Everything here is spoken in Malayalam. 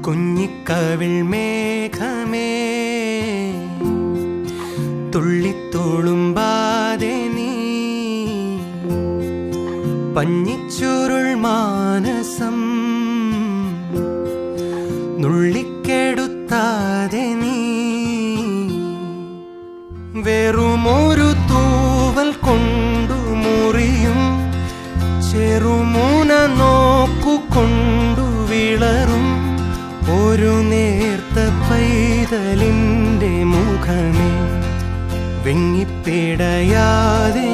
കുഞ്ഞിക്കവിൾ മേഘമേ തുള്ളിത്തുളുമ്പാതെ നീ പഞ്ഞിച്ചുരുൾ മാനസം നുള്ളിക്കെടുത്താതെ നീ വെറുമൊരു തൂവൽ കൊണ്ടു മുറിയും ചെറുമൂന നോക്കുകൊണ്ടു വിളറും ഒരു നേർത്ത പൈതലിൻ്റെ മുഖമേ വെങ്ങിപ്പിടയാതെ